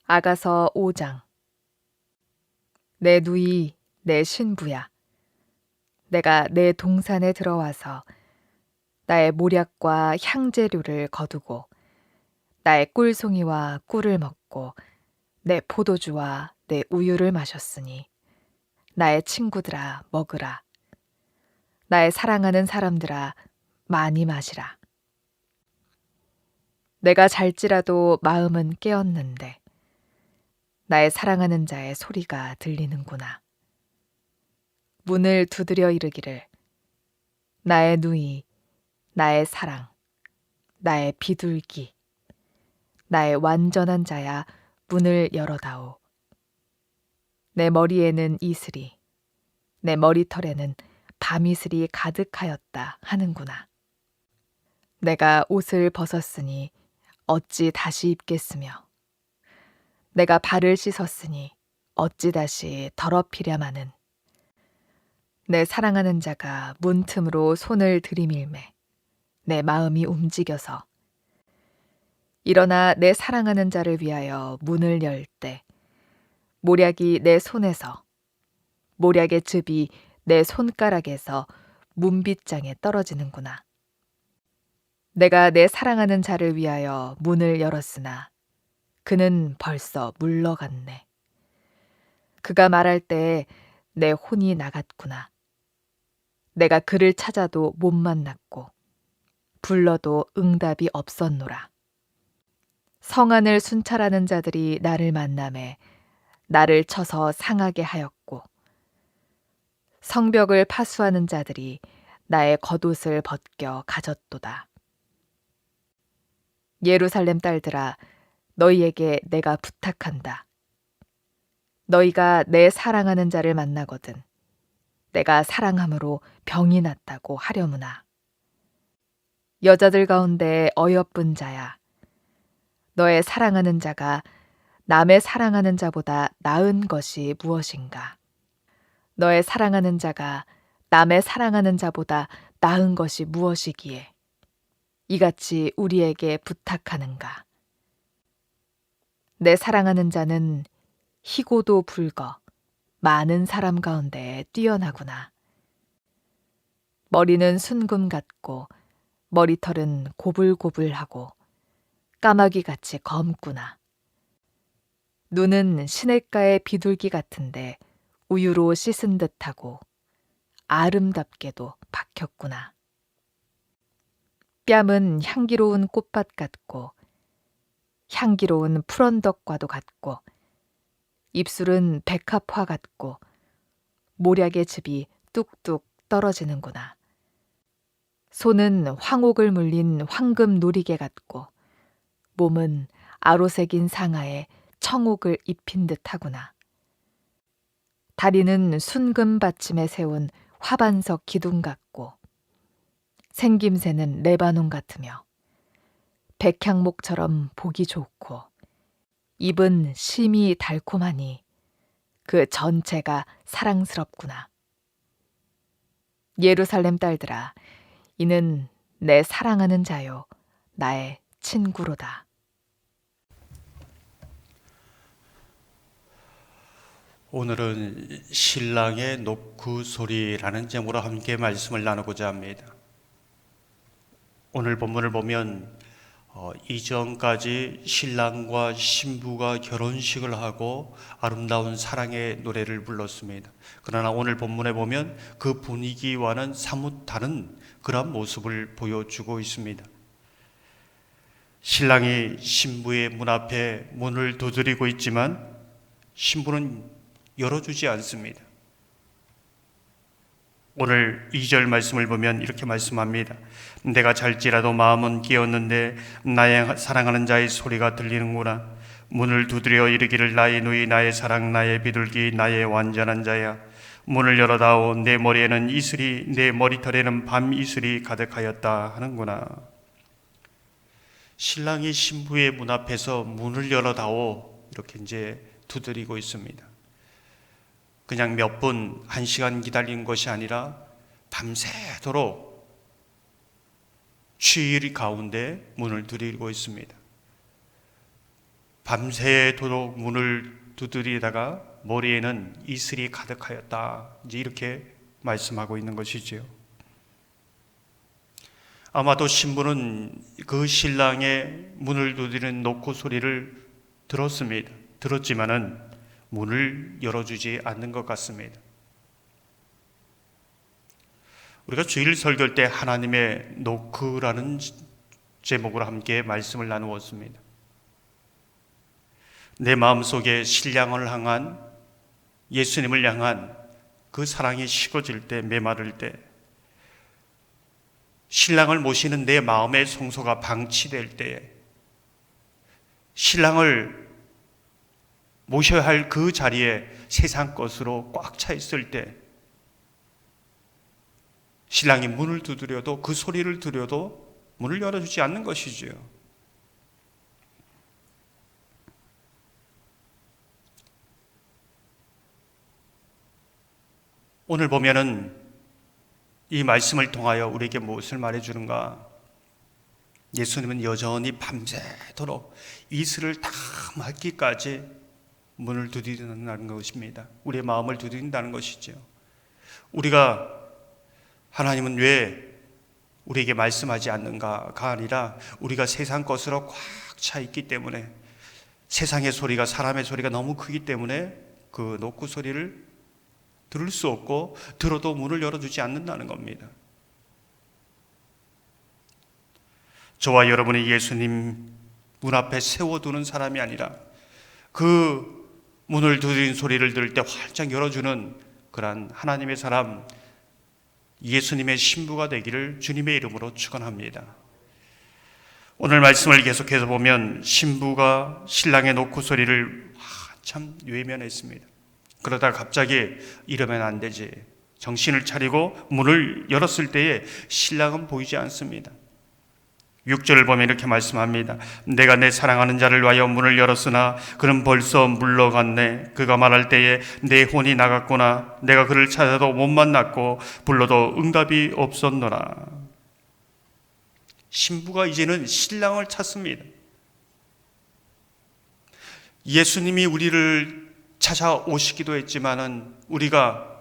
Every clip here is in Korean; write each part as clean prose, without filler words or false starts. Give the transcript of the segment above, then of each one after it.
아가서 5장. 내 누이, 내 신부야. 내가 내 동산에 들어와서 나의 모략과 향재료를 거두고 나의 꿀송이와 꿀을 먹고 내 포도주와 내 우유를 마셨으니 나의 친구들아 먹으라. 나의 사랑하는 사람들아 많이 마시라. 내가 잘지라도 마음은 깨었는데 나의 사랑하는 자의 소리가 들리는구나. 문을 두드려 이르기를 나의 누이, 나의 사랑, 나의 비둘기, 나의 완전한 자야 문을 열어다오. 내 머리에는 이슬이, 내 머리털에는 밤이슬이 가득하였다 하는구나. 내가 옷을 벗었으니 어찌 다시 입겠으며 내가 발을 씻었으니 어찌 다시 더럽히랴마는 내 사랑하는 자가 문틈으로 손을 들이밀매 내 마음이 움직여서 일어나 내 사랑하는 자를 위하여 문을 열 때 모략이 내 손에서 모략의 즙이 내 손가락에서 문빗장에 떨어지는구나. 내가 내 사랑하는 자를 위하여 문을 열었으나 그는 벌써 물러갔네. 그가 말할 때에 내 혼이 나갔구나. 내가 그를 찾아도 못 만났고 불러도 응답이 없었노라. 성안을 순찰하는 자들이 나를 만나매 나를 쳐서 상하게 하였고 성벽을 파수하는 자들이 나의 겉옷을 벗겨 가졌도다. 예루살렘 딸들아, 너희에게 내가 부탁한다. 너희가 내 사랑하는 자를 만나거든 내가 사랑함으로 병이 났다고 하려무나. 여자들 가운데 어여쁜 자야, 너의 사랑하는 자가 남의 사랑하는 자보다 나은 것이 무엇인가? 너의 사랑하는 자가 남의 사랑하는 자보다 나은 것이 무엇이기에 이같이 우리에게 부탁하는가? 내 사랑하는 자는 희고도 불거 많은 사람 가운데 뛰어나구나. 머리는 순금 같고 머리털은 고불고불하고 까마귀같이 검구나. 눈은 시냇가의 비둘기 같은데 우유로 씻은 듯하고 아름답게도 박혔구나. 뺨은 향기로운 꽃밭 같고 향기로운 푸른덕과도 같고 입술은 백합화 같고 모략의 즙이 뚝뚝 떨어지는구나. 손은 황옥을 물린 황금 놀이개 같고 몸은 아로새긴 상아에 청옥을 입힌 듯하구나. 다리는 순금 받침에 세운 화반석 기둥 같고 생김새는 레바논 같으며 백향목처럼 보기 좋고 입은 심이 달콤하니 그 전체가 사랑스럽구나. 예루살렘 딸들아, 이는 내 사랑하는 자요 나의 친구로다. 오늘은 신랑의 노크 소리라는 제목으로 함께 말씀을 나누고자 합니다. 오늘 본문을 보면 이전까지 신랑과 신부가 결혼식을 하고 아름다운 사랑의 노래를 불렀습니다. 그러나 오늘 본문에 보면 그 분위기와는 사뭇 다른 그런 모습을 보여주고 있습니다. 신랑이 신부의 문 앞에 문을 두드리고 있지만 신부는 열어주지 않습니다. 오늘 2절 말씀을 보면 이렇게 말씀합니다. 내가 잘지라도 마음은 깨었는데 나의 사랑하는 자의 소리가 들리는구나. 문을 두드려 이르기를 나의 누이, 나의 사랑, 나의 비둘기, 나의 완전한 자야. 문을 열어다오. 내 머리에는 이슬이, 내 머리털에는 밤 이슬이 가득하였다 하는구나. 신랑이 신부의 문 앞에서 문을 열어다오 이렇게 이제 두드리고 있습니다. 그냥 몇 분, 1시간 기다린 것이 아니라 밤새도록 취일 가운데 문을 두드리고 있습니다. 밤새도록 문을 두드리다가 머리에는 이슬이 가득하였다. 이제 이렇게 말씀하고 있는 것이지요. 아마도 신부는 그 신랑의 문을 두드리는 노크 소리를 들었습니다. 들었지만은 문을 열어주지 않는 것 같습니다. 우리가 주일 설교 때 하나님의 노크라는 제목으로 함께 말씀을 나누었습니다. 내 마음속에 신랑을 향한, 예수님을 향한 그 사랑이 식어질 때, 메마를 때, 신랑을 모시는 내 마음의 성소가 방치될 때, 신랑을 모셔야 할 그 자리에 세상 것으로 꽉 차 있을 때, 신랑이 문을 두드려도, 그 소리를 들여도 문을 열어주지 않는 것이지요. 오늘 보면은 이 말씀을 통하여 우리에게 무엇을 말해주는가? 예수님은 여전히 밤새도록 이슬을 다 막기까지 문을 두드린다는 것입니다. 우리의 마음을 두드린다는 것이죠. 우리가 하나님은 왜 우리에게 말씀하지 않는가가 아니라 우리가 세상 것으로 꽉 차 있기 때문에, 세상의 소리가, 사람의 소리가 너무 크기 때문에 그 노크 소리를 들을 수 없고 들어도 문을 열어주지 않는다는 겁니다. 저와 여러분이 예수님 문 앞에 세워두는 사람이 아니라 그 문을 두드린 소리를 들을 때 활짝 열어주는 그러한 하나님의 사람, 예수님의 신부가 되기를 주님의 이름으로 축원합니다. 오늘 말씀을 계속해서 보면 신부가 신랑의 노크 소리를 참 외면했습니다. 그러다 갑자기 이러면 안 되지, 정신을 차리고 문을 열었을 때에 신랑은 보이지 않습니다. 6절을 보면 이렇게 말씀합니다. 내가 내 사랑하는 자를 위하여 문을 열었으나 그는 벌써 물러갔네. 그가 말할 때에 내 혼이 나갔구나. 내가 그를 찾아도 못 만났고 불러도 응답이 없었노라. 신부가 이제는 신랑을 찾습니다. 예수님이 우리를 찾아오시기도 했지만은 우리가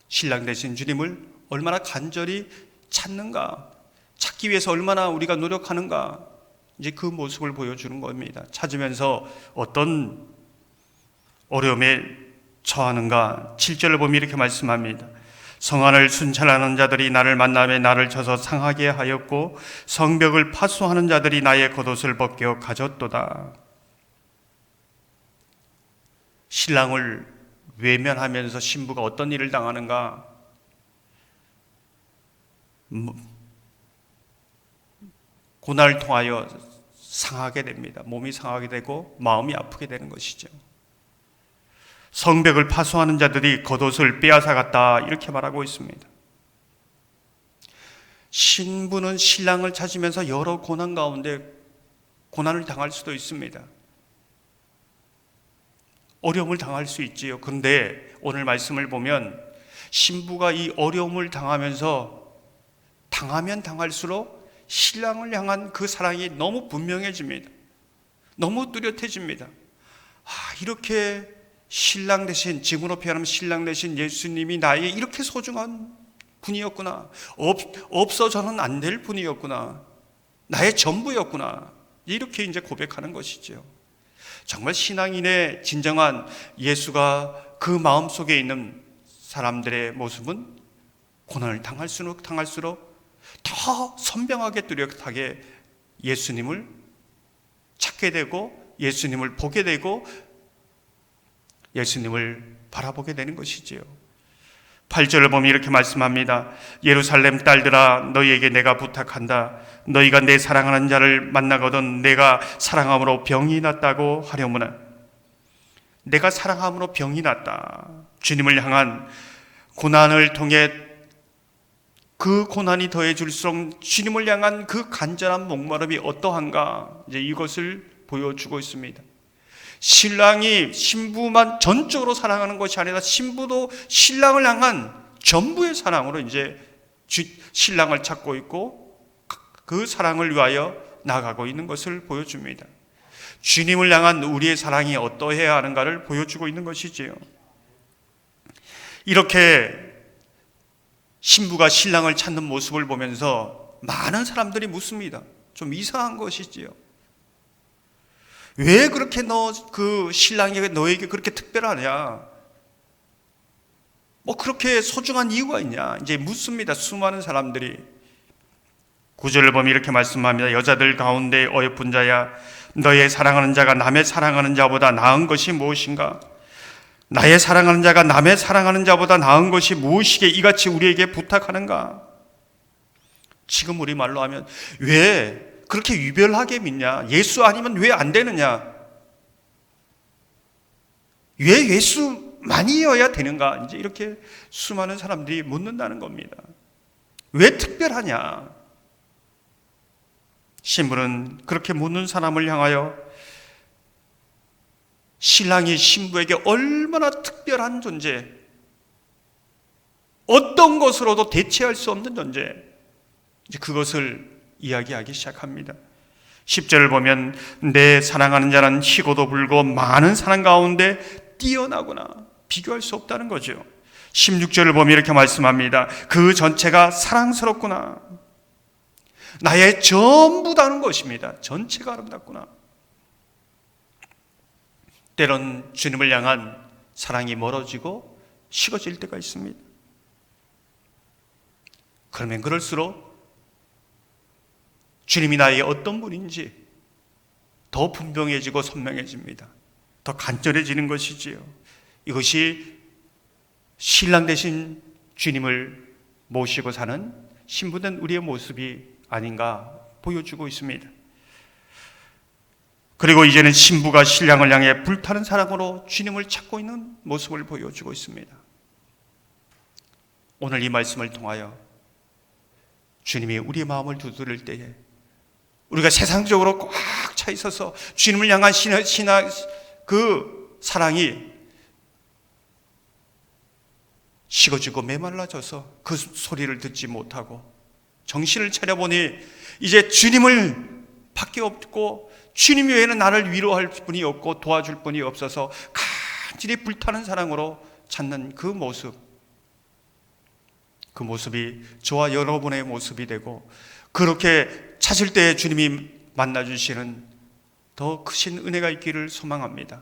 신랑 되신 주님을 얼마나 간절히 찾는가, 찾기 위해서 얼마나 우리가 노력하는가, 이제 그 모습을 보여주는 겁니다. 찾으면서 어떤 어려움에 처하는가. 7절을 보면 이렇게 말씀합니다. 성안을 순찰하는 자들이 나를 만나며 나를 쳐서 상하게 하였고 성벽을 파수하는 자들이 나의 겉옷을 벗겨 가졌도다. 신랑을 외면하면서 신부가 어떤 일을 당하는가? 고난을 통하여 상하게 됩니다. 몸이 상하게 되고 마음이 아프게 되는 것이죠. 성벽을 파수하는 자들이 겉옷을 빼앗아갔다, 이렇게 말하고 있습니다. 신부는 신랑을 찾으면서 여러 고난 가운데 고난을 당할 수도 있습니다. 어려움을 당할 수 있지요. 그런데 오늘 말씀을 보면 신부가 이 어려움을 당하면서 당하면 당할수록 신랑을 향한 그 사랑이 너무 분명해집니다. 너무 뚜렷해집니다. 이렇게 신랑 대신, 지금으로 표현하면 신랑 대신 예수님이 나의 이렇게 소중한 분이었구나. 없어서는 안 될 분이었구나. 나의 전부였구나. 이렇게 이제 고백하는 것이죠. 정말 신앙인의 진정한 예수가 그 마음속에 있는 사람들의 모습은 고난을 당할수록 더 선명하게 뚜렷하게 예수님을 찾게 되고 예수님을 보게 되고 예수님을 바라보게 되는 것이지요. 8절을 보면 이렇게 말씀합니다. 예루살렘 딸들아, 너희에게 내가 부탁한다. 너희가 내 사랑하는 자를 만나거든 내가 사랑함으로 병이 났다고 하려무나. 내가 사랑함으로 병이 났다. 주님을 향한 고난을 통해 그 고난이 더해질수록 주님을 향한 그 간절한 목마름이 어떠한가, 이제 이것을 보여주고 있습니다. 신랑이 신부만 전적으로 사랑하는 것이 아니라 신부도 신랑을 향한 전부의 사랑으로 이제 신랑을 찾고 있고 그 사랑을 위하여 나아가고 있는 것을 보여줍니다. 주님을 향한 우리의 사랑이 어떠해야 하는가를 보여주고 있는 것이지요. 이렇게 신부가 신랑을 찾는 모습을 보면서 많은 사람들이 묻습니다. 좀 이상한 것이지요. 왜 그렇게 그 신랑이 너에게 그렇게 특별하냐? 뭐 그렇게 소중한 이유가 있냐? 이제 묻습니다. 수많은 사람들이. 9절을 보면 이렇게 말씀합니다. 여자들 가운데 어여쁜 자야, 너의 사랑하는 자가 남의 사랑하는 자보다 나은 것이 무엇인가? 나의 사랑하는 자가 남의 사랑하는 자보다 나은 것이 무엇이게 이같이 우리에게 부탁하는가? 지금 우리 말로 하면 왜 그렇게 유별하게 믿냐? 예수 아니면 왜 안 되느냐? 왜 예수만이어야 되는가? 이제 이렇게 수많은 사람들이 묻는다는 겁니다. 왜 특별하냐? 신부는 그렇게 묻는 사람을 향하여 신랑이 신부에게 얼마나 특별한 존재, 어떤 것으로도 대체할 수 없는 존재, 이제 그것을 이야기하기 시작합니다. 10절을 보면 내 사랑하는 자는 희고도 불고 많은 사랑 가운데 뛰어나구나, 비교할 수 없다는 거죠. 16절을 보면 이렇게 말씀합니다. 그 전체가 사랑스럽구나, 나의 전부다는 것입니다. 전체가 아름답구나. 때론 주님을 향한 사랑이 멀어지고 식어질 때가 있습니다. 그러면 그럴수록 주님이 나의 어떤 분인지 더 분명해지고 선명해집니다. 더 간절해지는 것이지요. 이것이 신랑 되신 주님을 모시고 사는 신부된 우리의 모습이 아닌가 보여주고 있습니다. 그리고 이제는 신부가 신랑을 향해 불타는 사랑으로 주님을 찾고 있는 모습을 보여주고 있습니다. 오늘 이 말씀을 통하여 주님이 우리의 마음을 두드릴 때에 우리가 세상적으로 꽉 차 있어서 주님을 향한 그 사랑이 식어지고 메말라져서 그 소리를 듣지 못하고 정신을 차려보니 이제 주님을 밖에 없고 주님 외에는 나를 위로할 분이 없고 도와줄 분이 없어서 간절히 불타는 사랑으로 찾는 그 모습이 저와 여러분의 모습이 되고, 그렇게 찾을 때 주님이 만나주시는 더 크신 은혜가 있기를 소망합니다.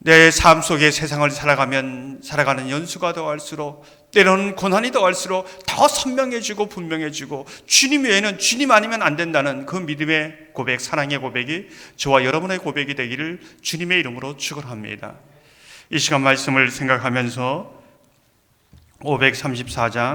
내 삶 속에 세상을 살아가는 연수가 더할수록, 때로는 고난이 더할수록 더 선명해지고 분명해지고 주님 외에는, 주님 아니면 안 된다는 그 믿음의 고백, 사랑의 고백이 저와 여러분의 고백이 되기를 주님의 이름으로 축원합니다. 이 시간 말씀을 생각하면서 534장